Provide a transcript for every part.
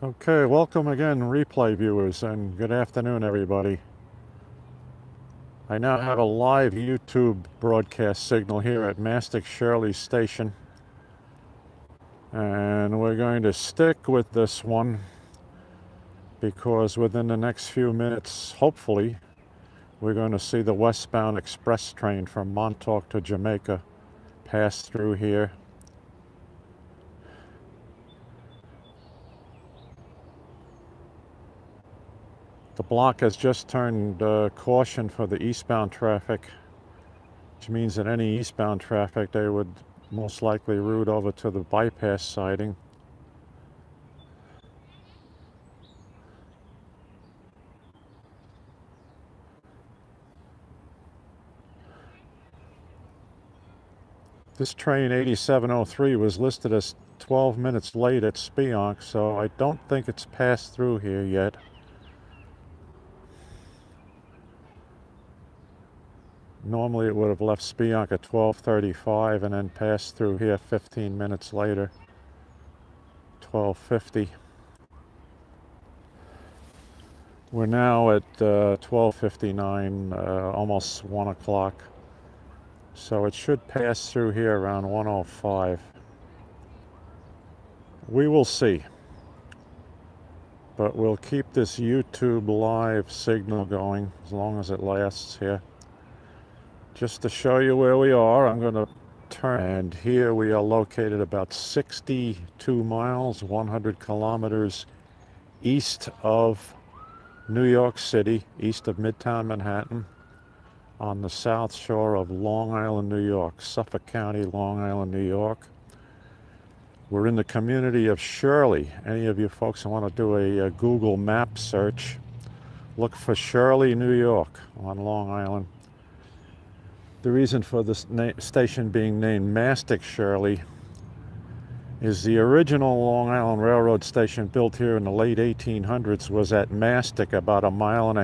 Okay, welcome again, replay viewers, and good afternoon, everybody. I now have a live YouTube broadcast signal here at Mastic-Shirley Station, and we're going to stick with this one because within the next few minutes, hopefully, we're going to see the westbound express train from Montauk to Jamaica pass through here. The block has just turned caution for the eastbound traffic, which means that any eastbound traffic, they would most likely route over to the bypass siding. This train 8703 was listed as 12 minutes late at Spionk, so I don't think it's passed through here yet. Normally it would have left Spionk at 12:35 and then passed through here 15 minutes later, 12:50. We're now at 12:59, almost 1 o'clock. So it should pass through here around 1:05. We will see. But we'll keep this YouTube live signal going as long as it lasts here. Just to show you where we are, I'm going to turn, and here we are located about 62 miles, 100 kilometers east of New York City, east of Midtown Manhattan, on the south shore of Long Island, New York, Suffolk County, Long Island, New York. We're in the community of Shirley. Any of you folks who want to do a Google map search, look for Shirley, New York on Long Island. The reason for this station being named Mastic-Shirley is the original Long Island Railroad station built here in the late 1800s was at Mastic, about 1.5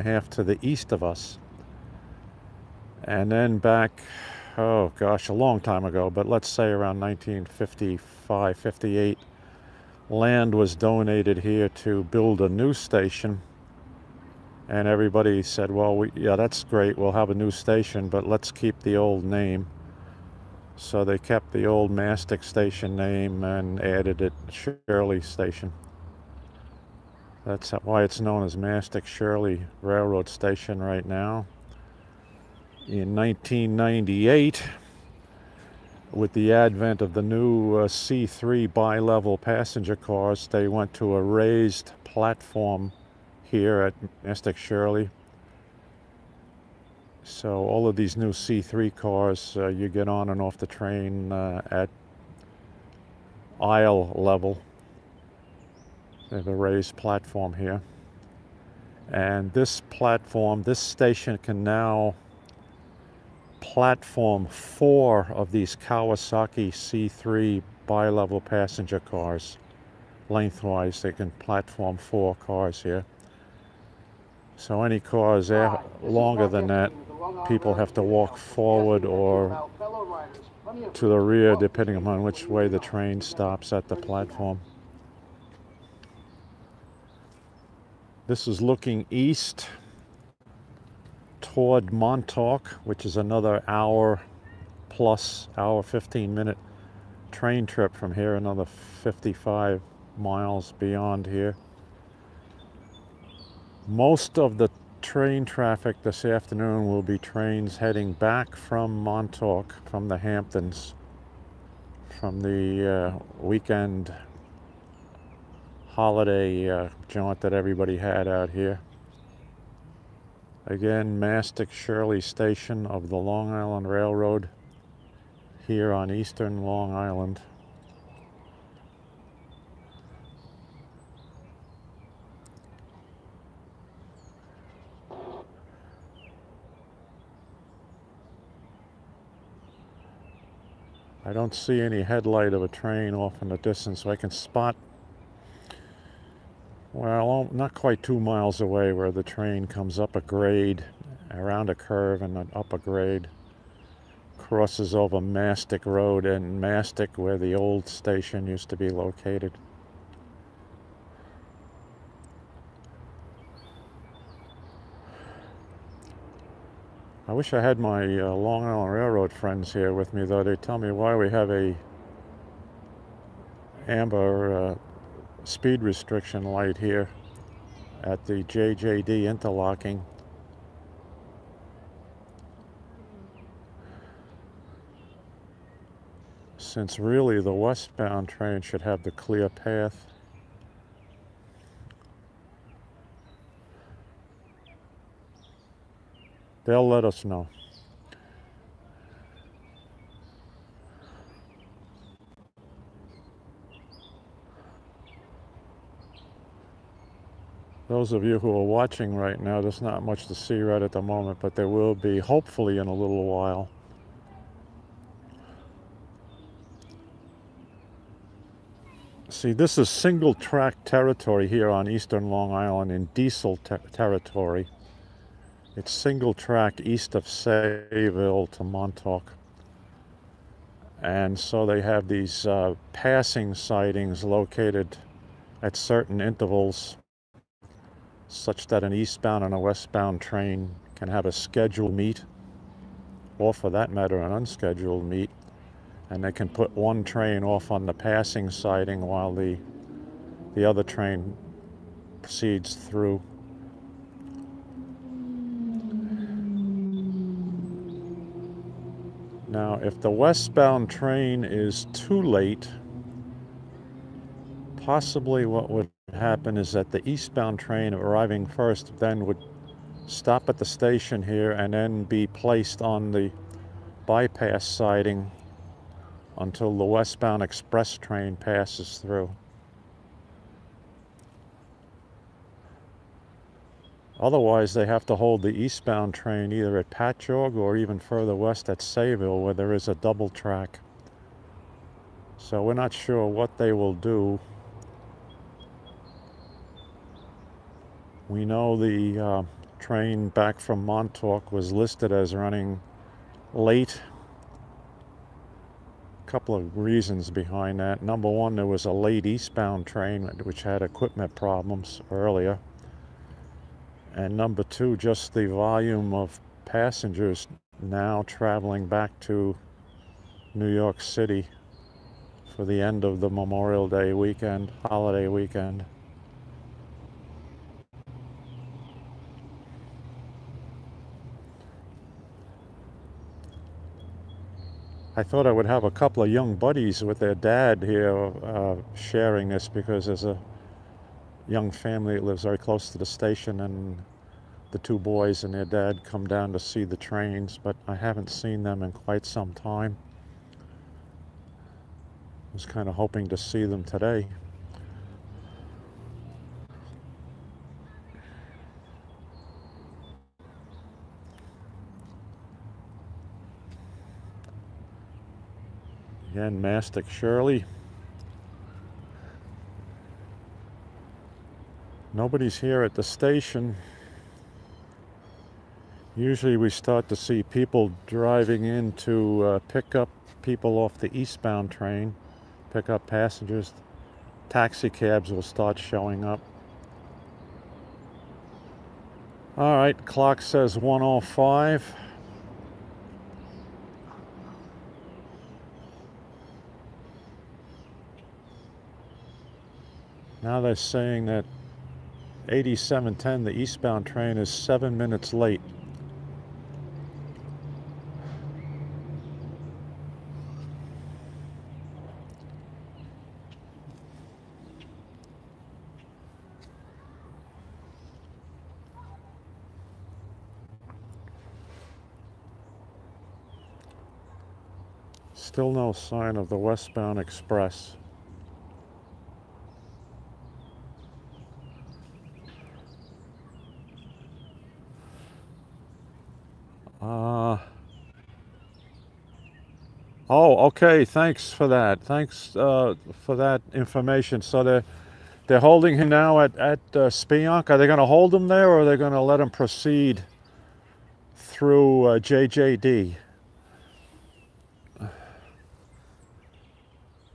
miles to the east of us. And then back, oh gosh, a long time ago, but let's say around 1955, 58, land was donated here to build a new station. And everybody said, well, yeah, that's great, we'll have a new station, but let's keep the old name. So they kept the old Mastic Station name and added it Shirley Station. That's why it's known as Mastic-Shirley Railroad Station right now. In 1998, with the advent of the new C3 bi-level passenger cars, they went to a raised platform here at Mastic-Shirley. So all of these new C3 cars, you get on and off the train at aisle level. They have a raised platform here. And this platform, this station can now platform 4 of these Kawasaki C3 bi-level passenger cars. Lengthwise, they can platform 4 cars here. So any cars longer than that, people have to walk forward or to the rear, depending upon which way the train stops at the platform. This is looking east toward Montauk, which is another hour 15-minute train trip from here, another 55 miles beyond here. Most of the train traffic this afternoon will be trains heading back from Montauk, from the Hamptons, from the weekend holiday jaunt that everybody had out here. Again, Mastic-Shirley Station of the Long Island Railroad here on eastern Long Island. I don't see any headlight of a train off in the distance, so I can spot, well, not quite 2 miles away, where the train comes up a grade, around a curve and then up a grade, crosses over Mastic Road and Mastic, where the old station used to be located. I wish I had my Long Island Railroad friends here with me, though. They tell me why we have a amber speed restriction light here at the JJD interlocking. Since really the westbound train should have the clear path. They'll let us know. Those of you who are watching right now, there's not much to see right at the moment, but there will be hopefully in a little while. See, this is single track territory here on eastern Long Island in diesel territory. It's single track east of Sayville to Montauk. And so they have these passing sidings located at certain intervals, such that an eastbound and a westbound train can have a scheduled meet, or for that matter, an unscheduled meet, and they can put one train off on the passing siding while the other train proceeds through. Now, if the westbound train is too late, possibly what would happen is that the eastbound train arriving first then would stop at the station here and then be placed on the bypass siding until the westbound express train passes through. Otherwise, they have to hold the eastbound train either at Patchogue or even further west at Sayville, where there is a double track. So we're not sure what they will do. We know the train back from Montauk was listed as running late. A couple of reasons behind that. Number one, there was a late eastbound train which had equipment problems earlier. And number two, just the volume of passengers now traveling back to New York City for the end of the Memorial Day weekend, holiday weekend. I thought I would have a couple of young buddies with their dad here sharing this, because there's a young family that lives very close to the station, and the two boys and their dad come down to see the trains, but I haven't seen them in quite some time. I was kind of hoping to see them today. Again, Mastic-Shirley. Nobody's here at the station. Usually we start to see people driving in to pick up people off the eastbound train, pick up passengers. Taxi cabs will start showing up. All right, clock says 1:05. Now they're saying that 8710, the eastbound train, is 7 minutes late. Still no sign of the westbound express. Oh, okay. Thanks for that. Thanks for that information. So they're holding him now at Spionk. Are they going to hold him there, or are they going to let him proceed through JJD?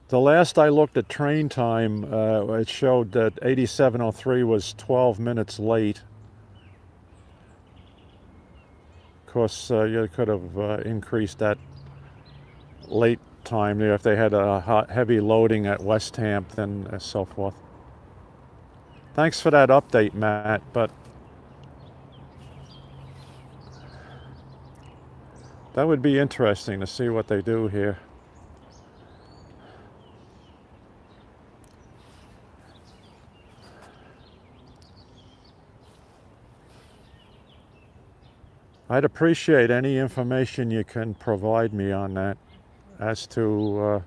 The last I looked at train time, it showed that 8703 was 12 minutes late. course, you could have increased that late time there if they had a heavy loading at West Hampton and so forth. Thanks for that update, Matt, but that would be interesting to see what they do here. I'd appreciate any information you can provide me on that as to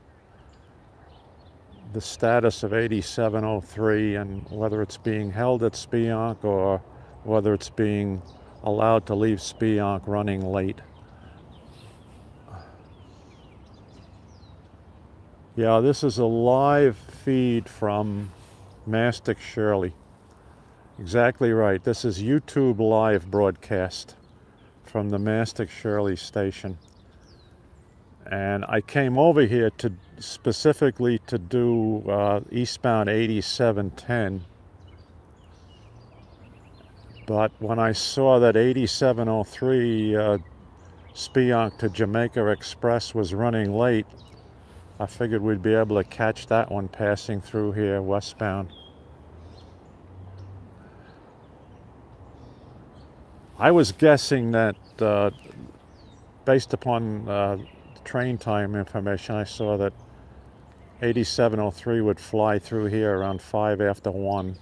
the status of 8703 and whether it's being held at Spionk or whether it's being allowed to leave Spionk running late. Yeah, this is a live feed from Mastic-Shirley. Exactly right. This is YouTube live broadcast from the Mastic-Shirley station. And I came over here to specifically to do eastbound 8710. But when I saw that 8703 Spionk to Jamaica Express was running late, I figured we'd be able to catch that one passing through here westbound. I was guessing that based upon train time information, I saw that 8703 would fly through here around 5 after 1.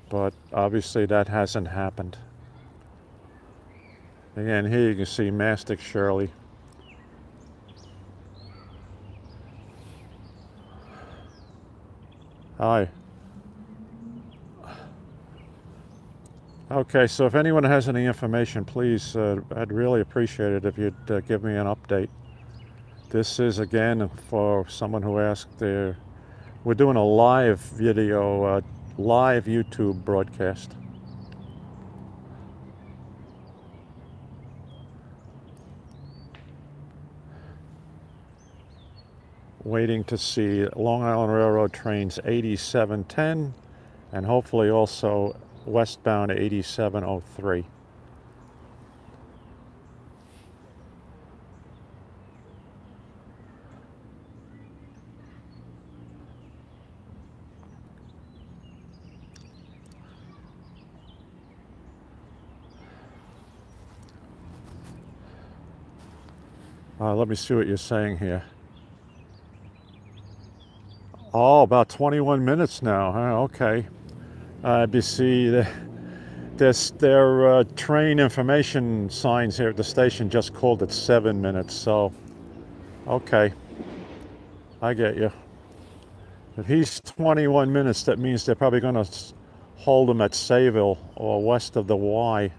But obviously that hasn't happened. Again, here you can see Mastic-Shirley. Hi. Okay, so if anyone has any information, please, I'd really appreciate it if you'd give me an update. This is, again, for someone who asked, we're doing a live video, live YouTube broadcast. Waiting to see Long Island Railroad trains 8710 and hopefully also westbound 8703. Let me see what you're saying here. Oh, about 21 minutes now. Okay. You see, their train information signs here at the station just called it 7 minutes. So, okay, I get you. If he's 21 minutes, that means they're probably going to hold him at Sayville or west of the Y.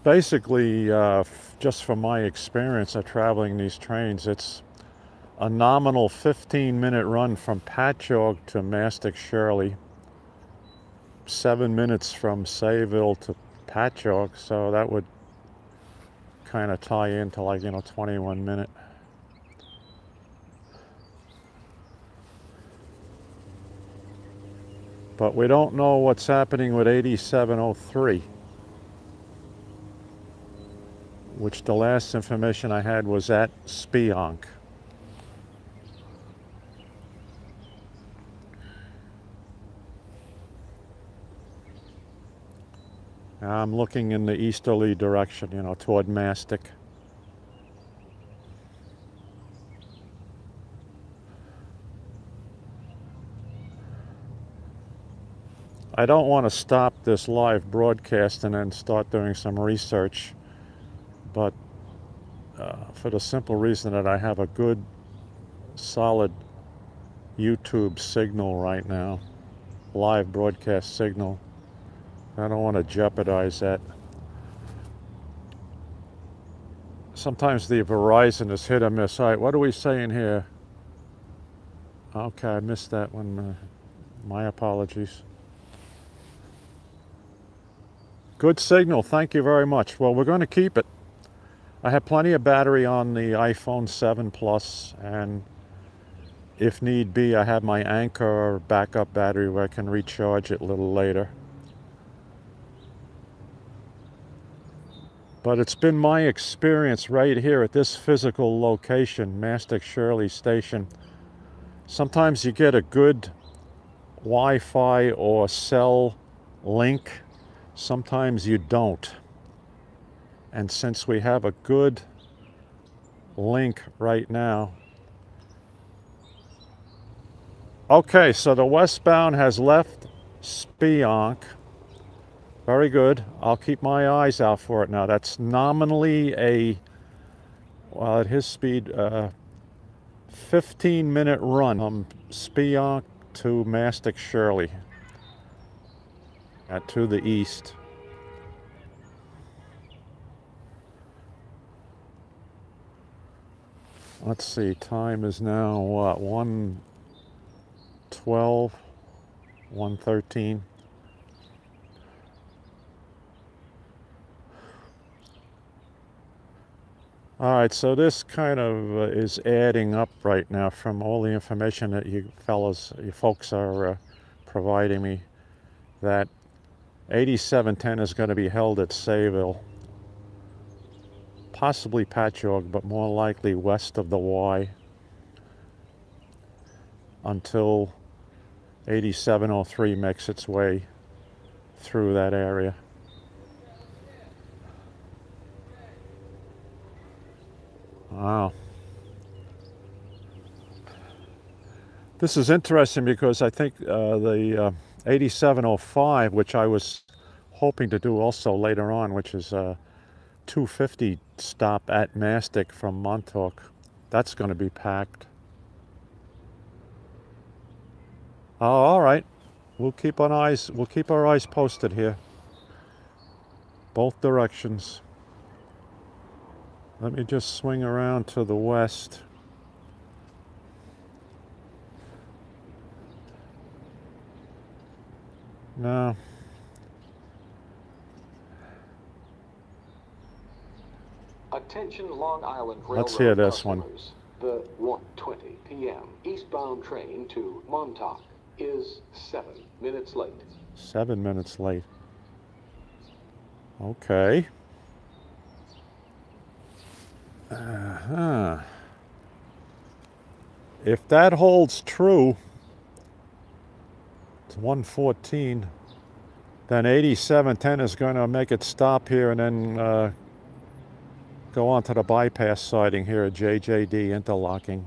Basically, just from my experience of traveling these trains, it's a nominal 15-minute run from Patchogue to Mastic-Shirley, 7 minutes from Sayville to Patchogue, so that would kind of tie into 21 minute. But we don't know what's happening with 8703. Which the last information I had was at Spionk. I'm looking in the easterly direction, toward Mastic. I don't want to stop this live broadcast and then start doing some research. But for the simple reason that I have a good, solid YouTube signal right now, live broadcast signal. I don't want to jeopardize that. Sometimes the Verizon is hit or miss. All right, what are we saying here? Okay, I missed that one. My apologies. Good signal. Thank you very much. Well, we're going to keep it. I have plenty of battery on the iPhone 7 Plus, and if need be, I have my Anchor backup battery where I can recharge it a little later. But it's been my experience right here at this physical location, Mastic-Shirley Station. Sometimes you get a good Wi-Fi or cell link. Sometimes you don't. And since we have a good link right now. Okay, so the westbound has left Spionk. Very good. I'll keep my eyes out for it now. That's nominally well, at his speed, 15-minute run from Spionk to Mastic-Shirley to the east. Let's see, time is now what, 1:12, 1:13. All right, so this kind of is adding up right now from all the information that you folks are providing me, that 8710 is going to be held at Sayville, possibly Patchogue, but more likely west of the Y, until 8703 makes its way through that area. Wow. This is interesting because I think the 8705, which I was hoping to do also later on, which is a 250 stop at Mastic from Montauk, that's going to be packed. Oh, all right. We'll keep our eyes posted here. Both directions. Let me just swing around to the west. No. Attention Long Island Railroad. Let's hear this one. The 1:20 p.m. eastbound train to Montauk is 7 minutes late. 7 minutes late. Okay. If that holds true, it's 1:14, then 8710 is going to make it stop here and then go on to the bypass siding here at JJD interlocking.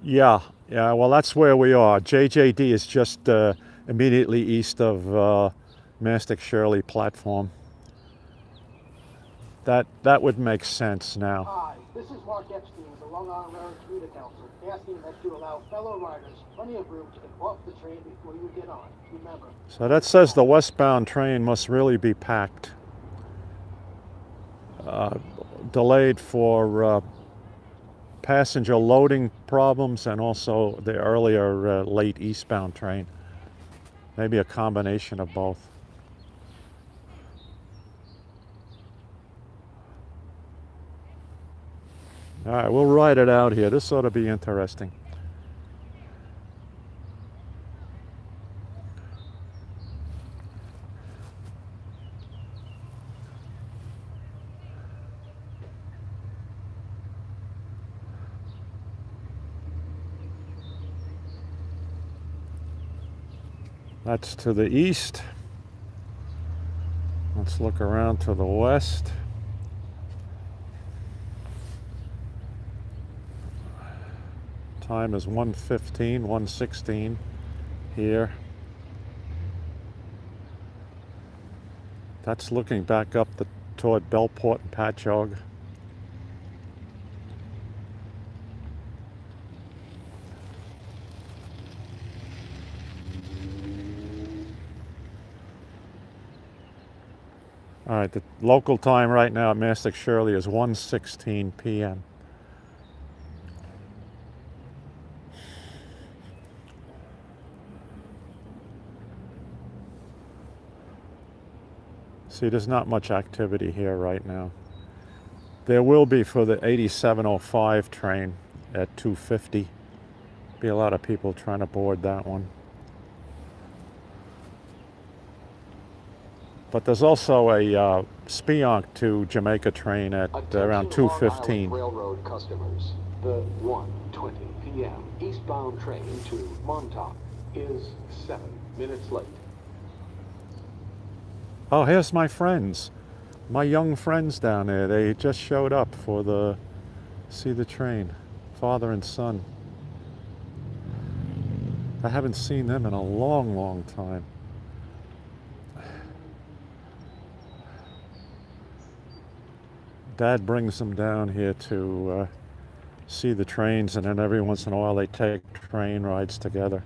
Yeah, well, that's where we are. JJD is just immediately east of Mastic-Shirley platform. That would make sense now. Hi, this is Mark Epstein of the Long Island Railroad Commuter Council, asking that you allow fellow riders plenty of room to get off the train before you get on. Remember. So that says the westbound train must really be packed. Delayed for passenger loading problems and also the earlier late eastbound train. Maybe a combination of both. All right, we'll ride it out here. This ought to be interesting. That's to the east. Let's look around to the west. Time is 1:15, 1:16 here. That's looking back up toward Bellport and Patchogue. All right, the local time right now at Mastic-Shirley is 1:16 p.m. See, there's not much activity here right now. There will be for the 8705 train at 2:50. Be a lot of people trying to board that one. But there's also a Spionk to Jamaica train at around Attention Long Island 2:15. Railroad customers. The 1:20 p.m. eastbound train to Montauk is 7 minutes late. Oh, here's my friends. My young friends down there. They just showed up for the see the train. Father and son. I haven't seen them in a long, long time. Dad brings them down here to see the trains, and then every once in a while they take train rides together.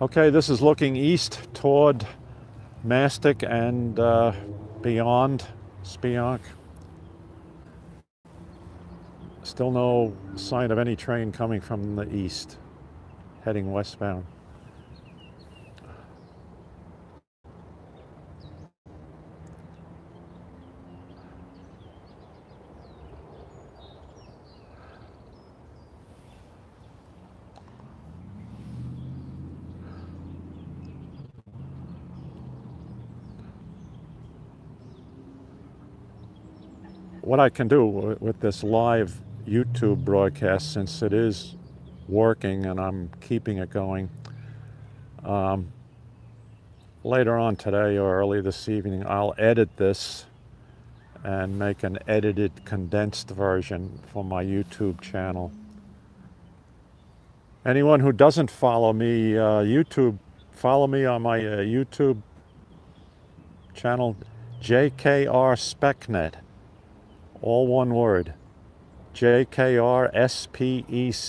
Okay, this is looking east toward Mastic and beyond Spionk. Still no sign of any train coming from the east, heading westbound. What I can do with this live YouTube broadcast, since it is working and I'm keeping it going, later on today or early this evening, I'll edit this and make an edited, condensed version for my YouTube channel. Anyone who doesn't follow me, follow me on my YouTube channel, JKR SpecNet. All one word. JKR SPECNET.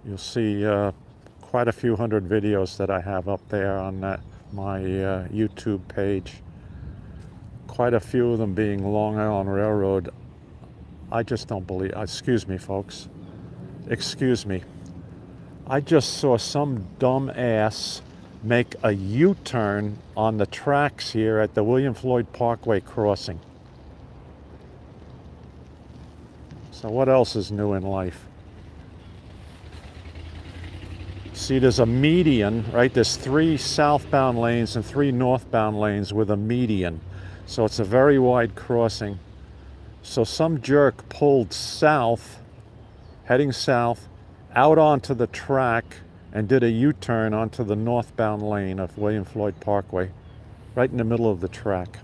You'll see quite a few hundred videos that I have up there on my YouTube page. Quite a few of them being Long Island Railroad. I just don't believe, excuse me folks, excuse me. I just saw some dumb ass make a U-turn on the tracks here at the William Floyd Parkway crossing. So what else is new in life? See, there's a median, right? There's 3 southbound lanes and 3 northbound lanes with a median. So it's a very wide crossing. So some jerk pulled south, heading south, out onto the track and did a U-turn onto the northbound lane of William Floyd Parkway, right in the middle of the track.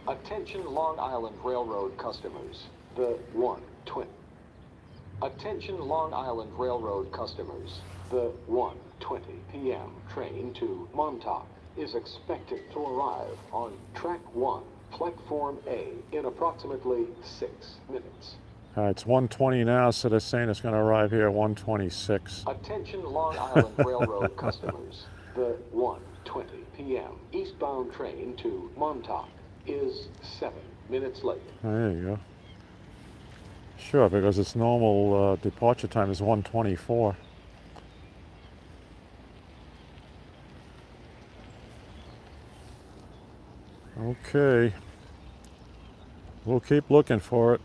Attention Long Island Railroad customers. The 1:20. Attention Long Island Railroad customers. The 1:20 p.m. train to Montauk is expected to arrive on track 1, platform A, in approximately 6 minutes. It's 1:20 now, so they're saying it's going to arrive here at 1:26. Attention Long Island Railroad customers. The 1:20 p.m. eastbound train to Montauk is 7 minutes late. There you go. Sure, because its normal departure time is 1:24. Okay. We'll keep looking for it.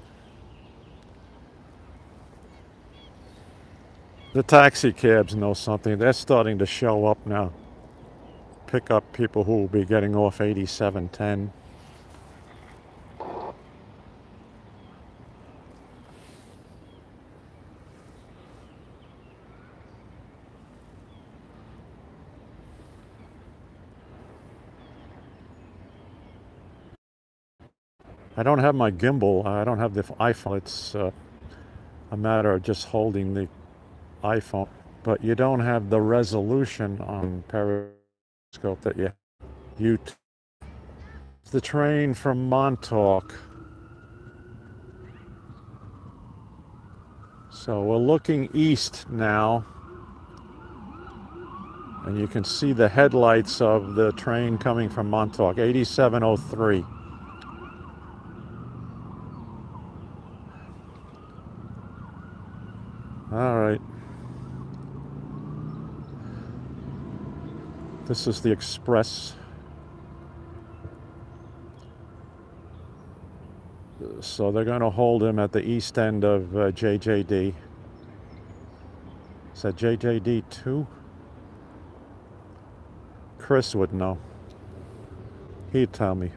The taxi cabs know something. They're starting to show up now. Pick up people who will be getting off 8710. I don't have my gimbal. I don't have the iPhone. It's a matter of just holding the iPhone. But you don't have the resolution on Periscope that you. The train from Montauk. So we're looking east now. And you can see the headlights of the train coming from Montauk, 8703. All right. This is the express. So they're going to hold him at the east end of JJD. Is that JJD 2? Chris would know. He'd tell me.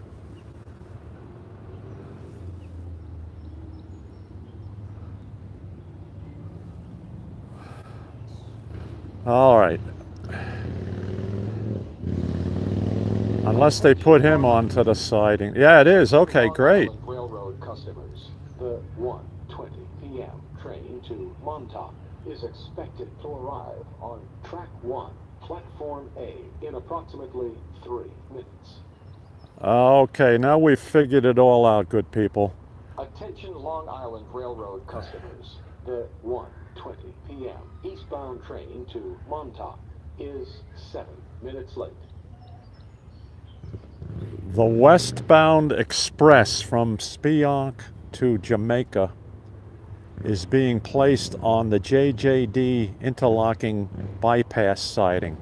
All right. Unless they put him onto the siding. Yeah, it is. Okay, great. Long Island Railroad customers, the 1:20 p.m. train to Montauk is expected to arrive on track 1, platform A, in approximately 3 minutes. Okay, now we've figured it all out, good people. Attention Long Island Railroad customers, the 1:20 p.m. eastbound train to Montauk is 7 minutes late. The westbound express from Spionk to Jamaica is being placed on the JJD interlocking bypass siding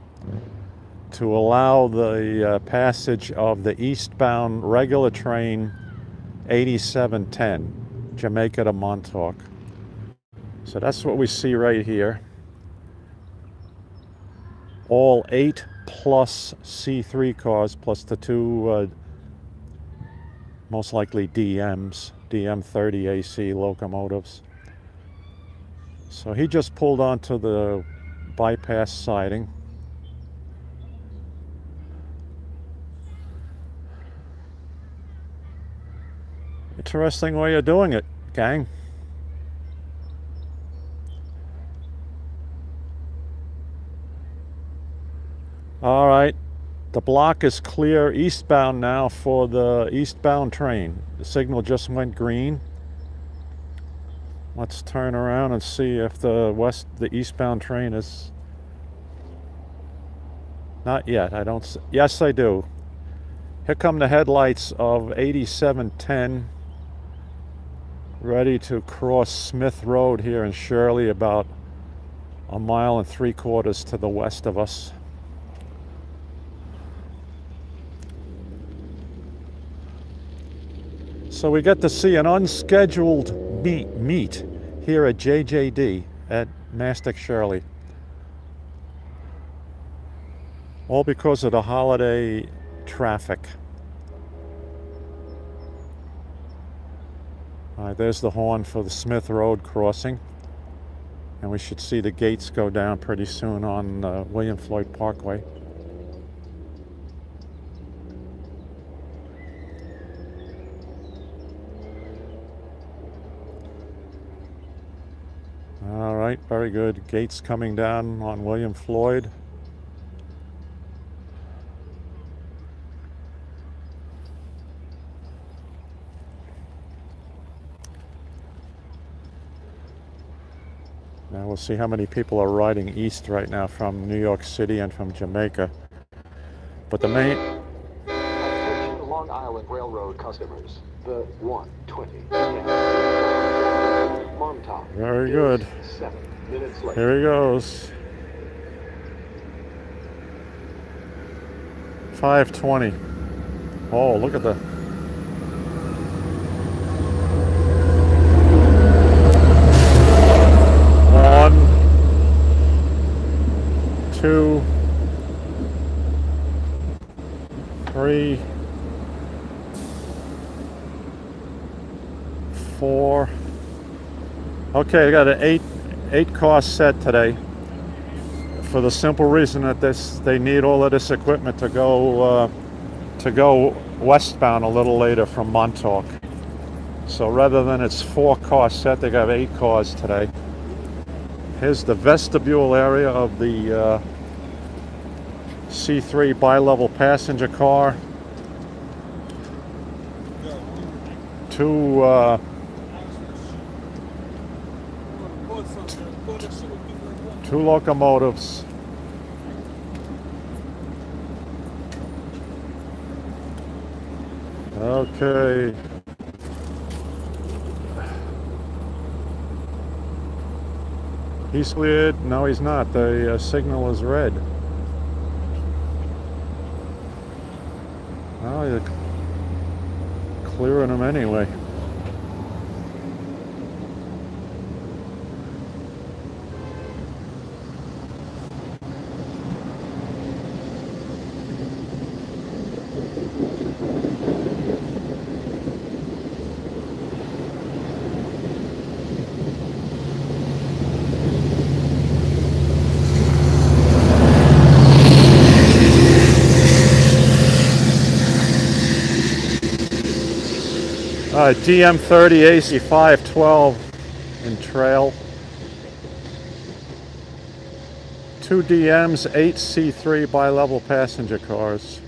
to allow the passage of the eastbound regular train 8710, Jamaica to Montauk. So that's what we see right here. All 8 plus C3 cars plus the 2 most likely DMs, DM30 AC locomotives. So he just pulled onto the bypass siding. Interesting way of doing it, gang. All right, the block is clear eastbound now for the eastbound train. The signal just went green. Let's turn around and see if the eastbound train is... Not yet, I don't see. Yes, I do. Here come the headlights of 8710, ready to cross Smith Road here in Shirley, about 1.75 miles to the west of us. So we get to see an unscheduled meet here at JJD at Mastic-Shirley. All because of the holiday traffic. All right, there's the horn for the Smith Road crossing. And we should see the gates go down pretty soon on William Floyd Parkway. All right, very good. Gates coming down on William Floyd. Now we'll see how many people are riding east right now from New York City and from Jamaica. But the main... Attention Long Island Railroad customers, the 1:20 p.m. Montauk. Very good. 7 minutes late. Here he goes. 5:20. Oh, look at the... One, two, three, 4. Okay, I got an eight car set today, for the simple reason that they need all of this equipment to go westbound a little later from Montauk. So rather than its 4 car set, they got 8 cars today. Here's the vestibule area of the C3 bi-level passenger car. 2 locomotives. Okay. He's cleared. No, he's not. The signal is red. Oh, you're clearing him anyway. DM30 AC 512 in trail. 2 DMs, 8 C3 bi-level passenger cars.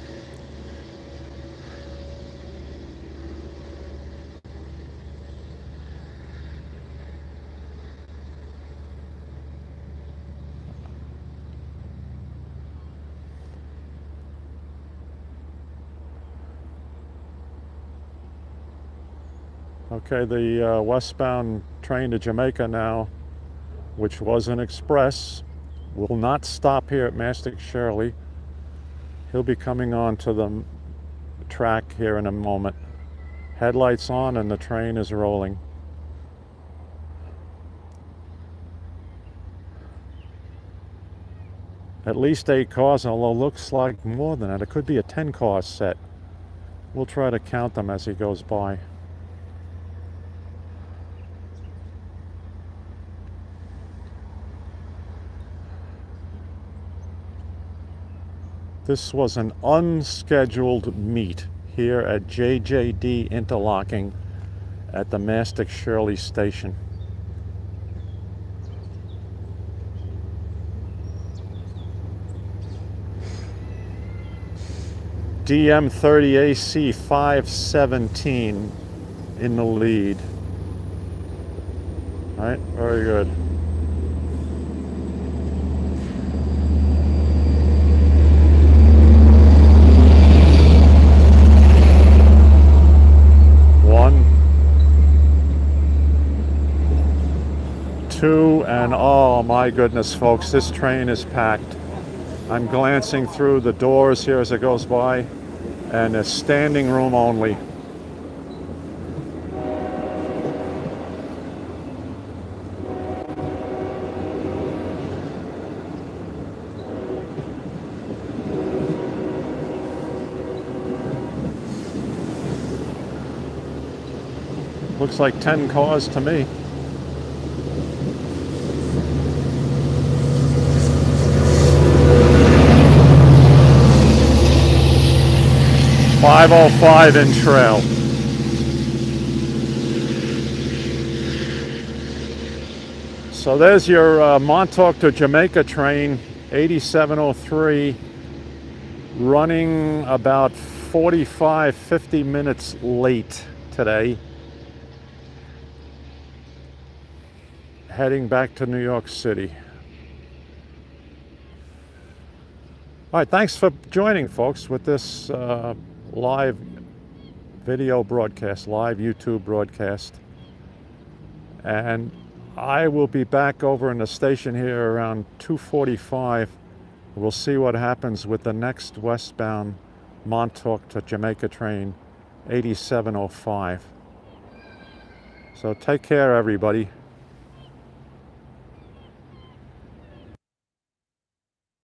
Okay, the westbound train to Jamaica now, which was an express, will not stop here at Mastic-Shirley. He'll be coming on to the track here in a moment. Headlights on and the train is rolling. At least 8 cars, although looks like more than that. It could be a 10-car set. We'll try to count them as he goes by. This was an unscheduled meet here at JJD Interlocking at the Mastic-Shirley station. DM30 AC 517 in the lead. All right, very good. One, two, and oh my goodness, folks, this train is packed. I'm glancing through the doors here as it goes by, and it's standing room only. Looks like 10 cars to me. .505 in trail. So there's your Montauk to Jamaica train, 8703, running about 45-50 minutes late today, heading back to New York City. All right, thanks for joining, folks, with this live video broadcast, live YouTube broadcast. And I will be back over in the station here around 2:45. We'll see what happens with the next westbound Montauk to Jamaica train, 8705. So take care, everybody.